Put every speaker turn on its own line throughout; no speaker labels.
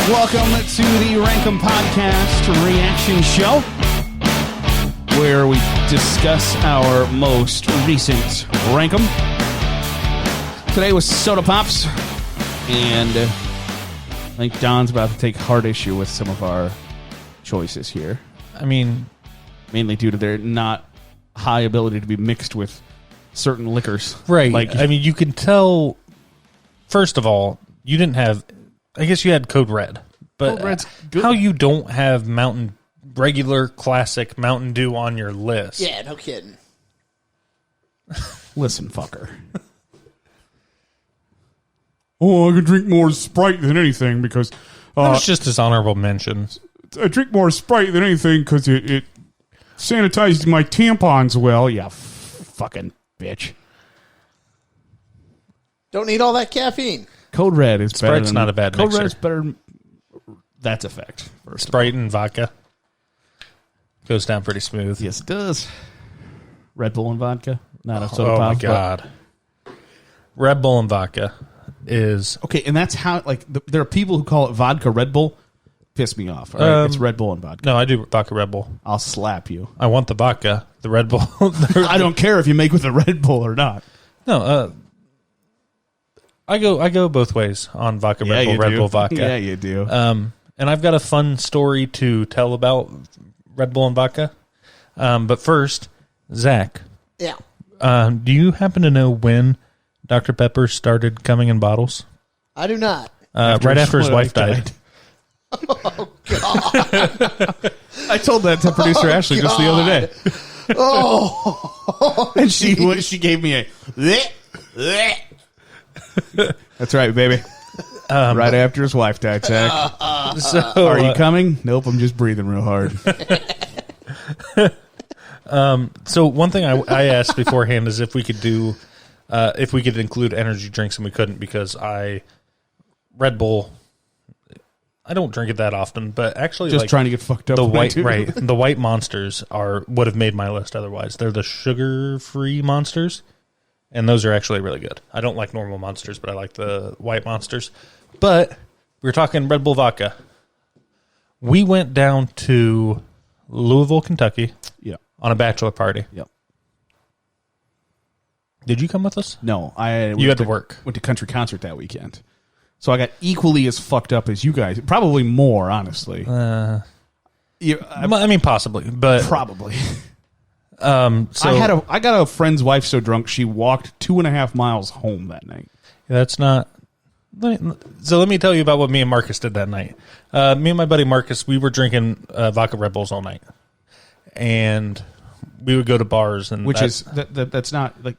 Welcome to the Rankum Podcast Reaction Show, where we discuss our most recent Rankum. Today was Soda Pops, and I think Don's about to take hard issue with some of our choices here.
I mean,
mainly due to their not high ability to be mixed with certain liquors.
Right.
Like,
I mean, you can tell, first of all, you didn't have, I guess you had Code Red. But
Code Red's good.
How you don't have regular classic Mountain Dew on your list?
Yeah, no kidding.
Listen, fucker. Oh, I can drink more Sprite than anything because...
that was just his honorable mention.
I drink more Sprite than anything because it sanitizes my tampons well. Yeah, fucking bitch.
Don't need all that caffeine.
Code Red is better
Sprite's
than...
not a bad
Code
mixer.
Red is better than... That's a fact.
Sprite and vodka. Goes down pretty smooth.
Yes, it does. Red Bull and vodka. Not a soda
Oh,
pop,
my God. Red Bull and vodka is...
Okay, and that's how... Like, there are people who call it vodka Red Bull. Piss me off. All right? It's Red Bull and vodka.
No, I do vodka Red Bull.
I'll slap you.
I want the vodka. The Red Bull.
I don't care if you make with a Red Bull or not.
No, I go both ways on vodka Red Bull, Red Bull vodka.
Yeah, you do.
And I've got a fun story to tell about Red Bull and vodka. But first, Zach.
Yeah.
Do you happen to know when Dr. Pepper started coming in bottles?
I do not.
Right after his wife died.
Oh, God.
I told that to producer Ashley just the other day.
Oh.
And she gave me a... That's right, baby. Right after his wife died, Zach. Are you coming? Nope, I'm just breathing real hard.
So one thing I asked beforehand is if we could do, if we could include energy drinks, and we couldn't because Red Bull, I don't drink it that often, but actually
Just trying to get fucked up.
The white Monsters would have made my list otherwise. They're the sugar-free Monsters, and those are actually really good. I don't like normal Monsters, but I like the white Monsters. But we were talking Red Bull vodka. We went down to Louisville, Kentucky, on a bachelor party.
Yep.
Did you come with us?
No,
you had to work.
Went to country concert that weekend, so I got equally as fucked up as you guys. Probably more, honestly.
I mean, possibly, but
probably.
So
I got a friend's wife so drunk she walked 2.5 miles home that night.
That's not. So let me tell you about what me and Marcus did that night. Me and my buddy Marcus, we were drinking vodka Red Bulls all night, and we would go to bars, and
that's not like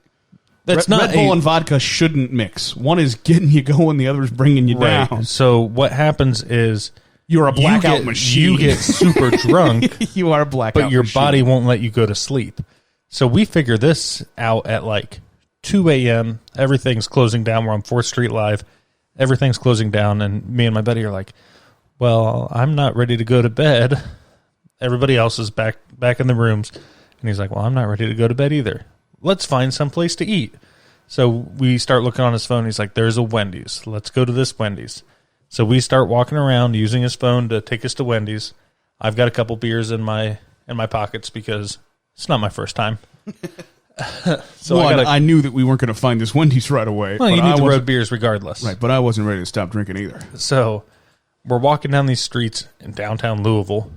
that's
Red Bull and vodka shouldn't mix. One is getting you going, the other is bringing you down.
So what happens is
you're a blackout machine.
You get super drunk.
You are a blackout,
but your
machine.
body won't let you go to sleep. So we figure this out at like 2 a.m. Everything's closing down. We're on 4th Street Live. Everything's closing down, and me and my buddy are like, well, I'm not ready to go to bed. Everybody else is back in the rooms. And he's like, well, I'm not ready to go to bed either. Let's find some place to eat. So we start looking on his phone. He's like, there's a Wendy's. Let's go to this Wendy's. So we start walking around using his phone to take us to Wendy's. I've got a couple beers in my pockets because it's not my first time.
So I knew that we weren't going to find this Wendy's right away.
Well, you need the road beers regardless.
Right, but I wasn't ready to stop drinking either.
So we're walking down these streets in downtown Louisville.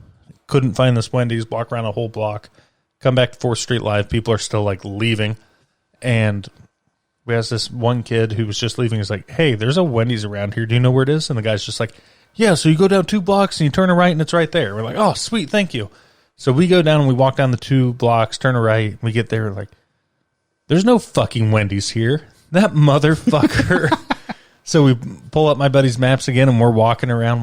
Couldn't find this Wendy's. Walk around a whole block. Come back to 4th Street Live. People are still like leaving. And we asked this one kid who was just leaving. He's like, hey, there's a Wendy's around here. Do you know where it is? And the guy's just like, yeah, so you go down 2 blocks and you turn a right and it's right there. We're like, oh, sweet, thank you. So we go down and we walk down the 2 blocks, turn a right. And we get there like, there's no fucking Wendy's here. That motherfucker. So we pull up my buddy's maps again, and we're walking around,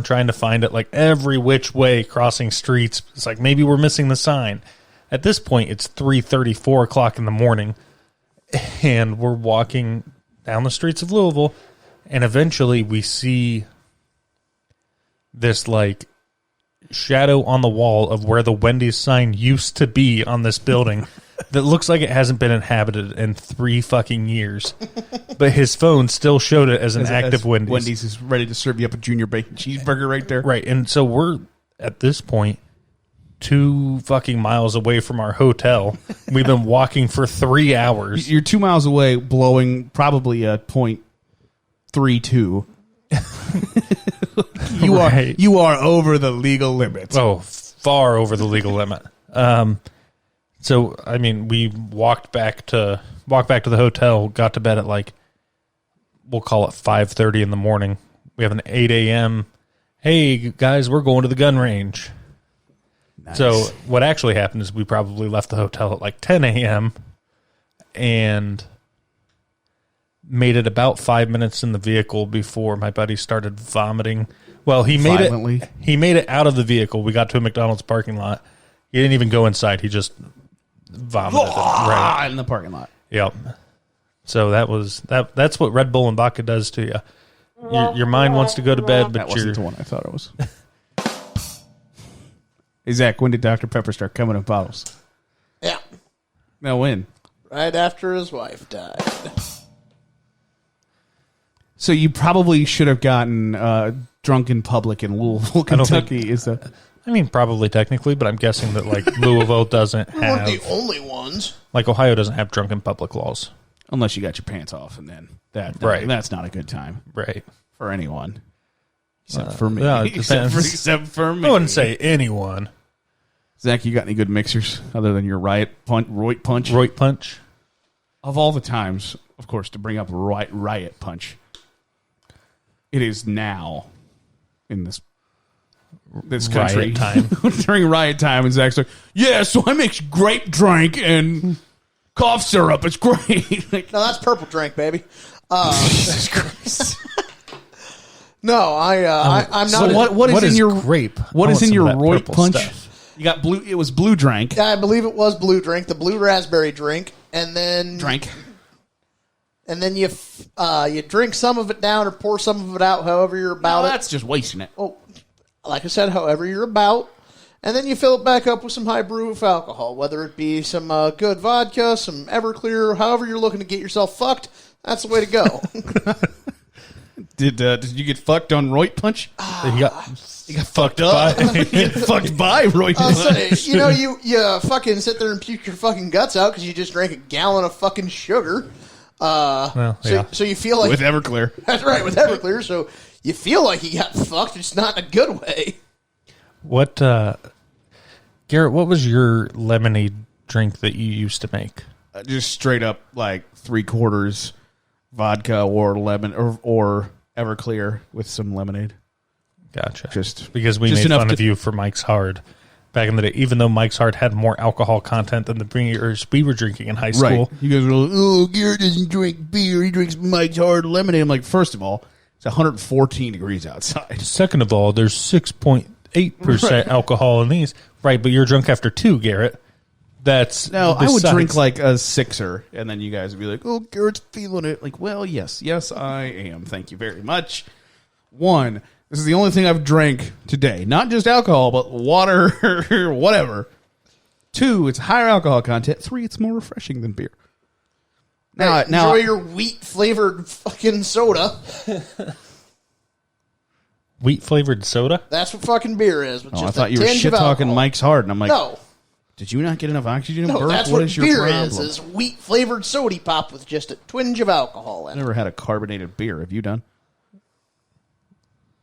trying to find it like every which way, crossing streets. It's like maybe we're missing the sign. At this point, it's 3:30, 4 o'clock in the morning, and we're walking down the streets of Louisville, and eventually we see this like shadow on the wall of where the Wendy's sign used to be on this building. that looks like it hasn't been inhabited in 3 fucking years. But his phone still showed it as an active Wendy's.
Wendy's is ready to serve you up a junior bacon cheeseburger right there.
Right. And so we're, at this point, 2 fucking miles away from our hotel. We've been walking for 3 hours.
You're 2 miles away, blowing probably a .32. You are over the legal limit.
Oh, far over the legal limit. So I mean, we walked back to the hotel, got to bed at like, we'll call it 5:30 in the morning. We have an 8 a.m. Hey guys, we're going to the gun range.
Nice.
So what actually happened is we probably left the hotel at like 10 a.m. and made it about 5 minutes in the vehicle before my buddy started vomiting. Well, he made it out of the vehicle. We got to a McDonald's parking lot. He didn't even go inside. He just vomited right
in the parking lot.
Yep. So that's what Red Bull and vodka does to you. Your mind wants to go to bed, but
that wasn't the one I thought it was. Hey, Zach, when did Dr. Pepper start coming in bottles?
Yeah.
Now when?
Right after his wife died.
So you probably should have gotten drunk in public in Louisville, Kentucky.
I mean, probably technically, but I'm guessing that like Louisville doesn't
We weren't
have,
the only ones.
like Ohio doesn't have drunk in public laws.
Unless you got your pants off, and then
Right.
that's not a good time
Right.
for anyone. Except for me.
yeah, it
except
depends.
for me.
I wouldn't say anyone.
Zach, you got any good mixers other than your Roy Punch?
Roit Punch.
Of all the times, of course, to bring up Riot Punch, it is now in this country
Riot time.
during riot time, and Zach's like, "Yeah, so I mix grape drink and cough syrup. It's great." Like,
No, that's purple drink, baby.
Jesus Christ!
No, I'm
So
not.
what is in your
grape?
What
I
is
want
in
some
your
of that
Roy
purple
Punch?
stuff.
You got blue. It was blue drink.
I believe it was blue drink, the blue raspberry drink, and then you drink some of it down or pour some of it out, however you're about
No,
it.
that's just wasting it.
Oh, like I said, however you're about, and then you fill it back up with some high proof alcohol, whether it be some good vodka, some Everclear, however you're looking to get yourself fucked. That's the way to go.
Did you get fucked on Roy Punch?
You got fucked
up.
by.
You get fucked by Roy
I'll
Punch.
say, you fucking sit there and puke your fucking guts out because you just drank a gallon of fucking sugar.
Well, yeah.
So you feel like
With Everclear.
that's right, with Everclear. So you feel like you got fucked, it's not in a good way.
What, Garrett? What was your lemonade drink that you used to make?
Just straight up like 3/4 vodka or lemon or Everclear with some lemonade.
Gotcha.
Just
because we
just
made
enough
fun
to-
of you for Mike's Hard back in the day, even though Mike's Hard had more alcohol content than the beers we were drinking in high school.
Right. You guys were like, "Oh, Garrett doesn't drink beer. He drinks Mike's Hard lemonade." I'm like, first of all, it's 114 degrees outside.
Second of all, there's 6.8% alcohol in these. Right, but you're drunk after 2, Garrett. That's
No, I would
besides-
drink like a 6er, and then you guys would be like, "Oh, Garrett's feeling it." Like, well, yes, I am. Thank you very much. 1, this is the only thing I've drank today. Not just alcohol, but water, whatever. 2, it's higher alcohol content. 3, it's more refreshing than beer. Now,
Enjoy your wheat flavored fucking soda.
wheat flavored soda.
That's what fucking beer is. With
I
just
thought
a
you were
tinge
shit
of
talking
alcohol.
Mike's Hard, and I'm like,
No,
did you not get enough oxygen?
no,
Bert?
that's
What
what
is your
beer
problem?
is wheat flavored sody pop with just a twinge of alcohol in
I
it.
never had a carbonated beer. Have you done?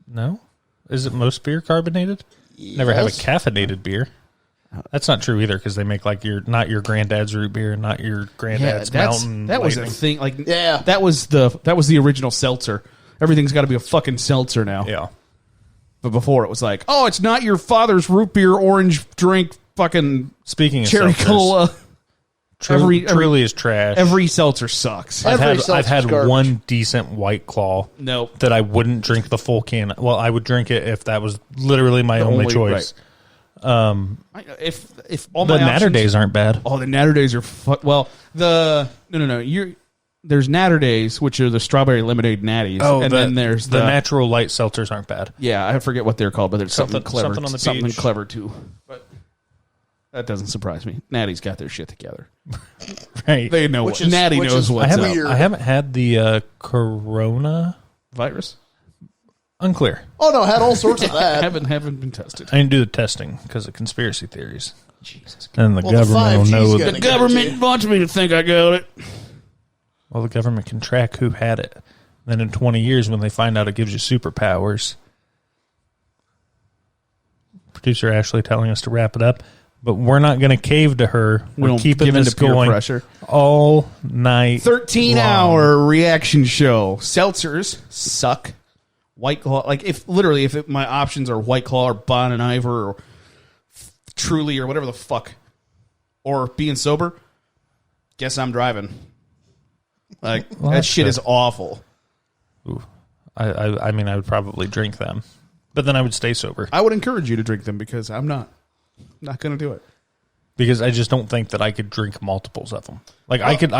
No, is it most beer carbonated? Never have a
Yes.
caffeinated beer. That's not true either because they make like not your granddad's root beer, not your granddad's mountain.
that was a
Lightning.
thing. Like,
Yeah.
that was the original seltzer. Everything's got to be a fucking seltzer now.
Yeah.
But before it was like, oh, it's not your father's root beer orange drink, fucking
Speaking of
cherry
seltzers,
cola.
Truly is trash.
Every seltzer sucks.
Every
I've
seltzer's
had
garbage.
one decent White Claw
Nope.
that I wouldn't drink the full can. Well, I would drink it if that was literally my only choice.
If all
The
my
Natter
options-
Days aren't bad.
Oh, the Natter Days are no. There's Natter Days, which are the strawberry lemonade natties, and then there's
the natural light seltzers aren't bad.
Yeah, I forget what they're called, but there's something clever,
something on the
something
beach.
clever too. But That doesn't surprise me. Natty's got their shit together.
Right.
They know what. Natty knows what's up.
I haven't had the corona
Virus?
Unclear.
Oh, no, had all sorts of that.
haven't been tested.
I didn't do the testing because of conspiracy theories.
Jesus.
And the
Well,
government will
the 5G's
know.
gonna
The government wants me to think I got it.
Well, the government can track who had it. Then in 20 years, when they find out it gives you superpowers. Producer Ashley telling us to wrap it up, but we're not going to cave to her. We're keeping this going
pressure.
all night.
13-hour reaction show. Seltzers suck. White Claw, like if my options are White Claw or Bon and Iver or Truly or whatever the fuck, or being sober, guess I'm driving. Like that shit is awful.
Ooh. I mean, I would probably drink them, but then I would stay sober.
I would encourage you to drink them because I'm not going to do it.
Because I just don't think that I could drink multiples of them. Like I could.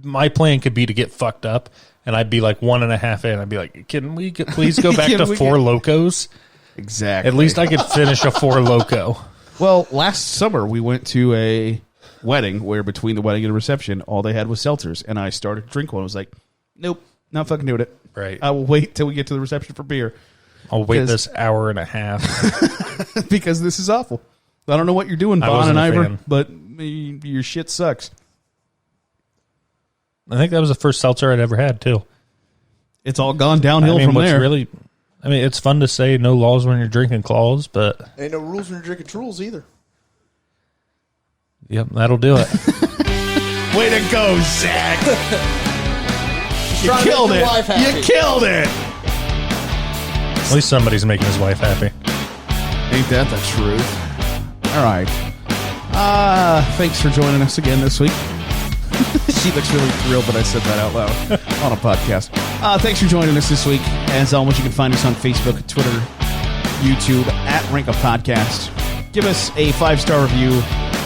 My plan could be to get fucked up, and I'd be like 1.5 in. I'd be like, "Can we please go back to Four Locos?"
Exactly.
At least I could finish a Four Loco.
Well, last summer we went to a wedding where between the wedding and the reception, all they had was seltzers, and I started to drink one. I was like, "Nope, not fucking doing it."
Right.
I will wait till we get to the reception for beer.
I'll wait this 1.5 hours.
Because this is awful. I don't know what you're doing, Bon and Iver, but your shit sucks.
I think that was the first seltzer I'd ever had, too.
It's all gone downhill from there.
I mean, it's fun to say no laws when you're drinking claws, but...
Ain't no rules when you're drinking Trules either.
Yep, that'll do it.
Way to go, Zach. You killed it. You killed it.
At least somebody's making his wife happy.
Ain't that the truth? All right. Thanks for joining us again this week. She looks really thrilled that I said that out loud on a podcast. Thanks for joining us this week. As always, you can find us on Facebook, Twitter, YouTube, at Rank Up Podcast. Give us a 5-star review.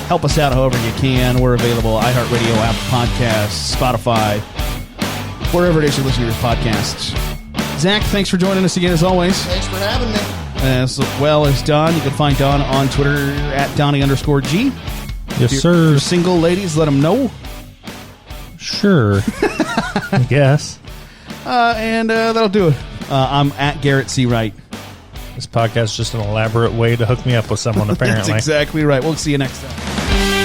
Help us out however you can. We're available iHeartRadio, Apple Podcasts, Spotify, wherever it is you listen to your podcasts. Zach, thanks for joining us again as always.
Thanks for having me.
As well as Don. You can find Don on Twitter at Donnie_G.
Yes,
If
sir.
you're single ladies, let them know.
Sure. I guess.
And that'll do it. I'm at Garrett Searight.
This podcast is just an elaborate way to hook me up with someone, apparently.
That's exactly right. We'll see you next time.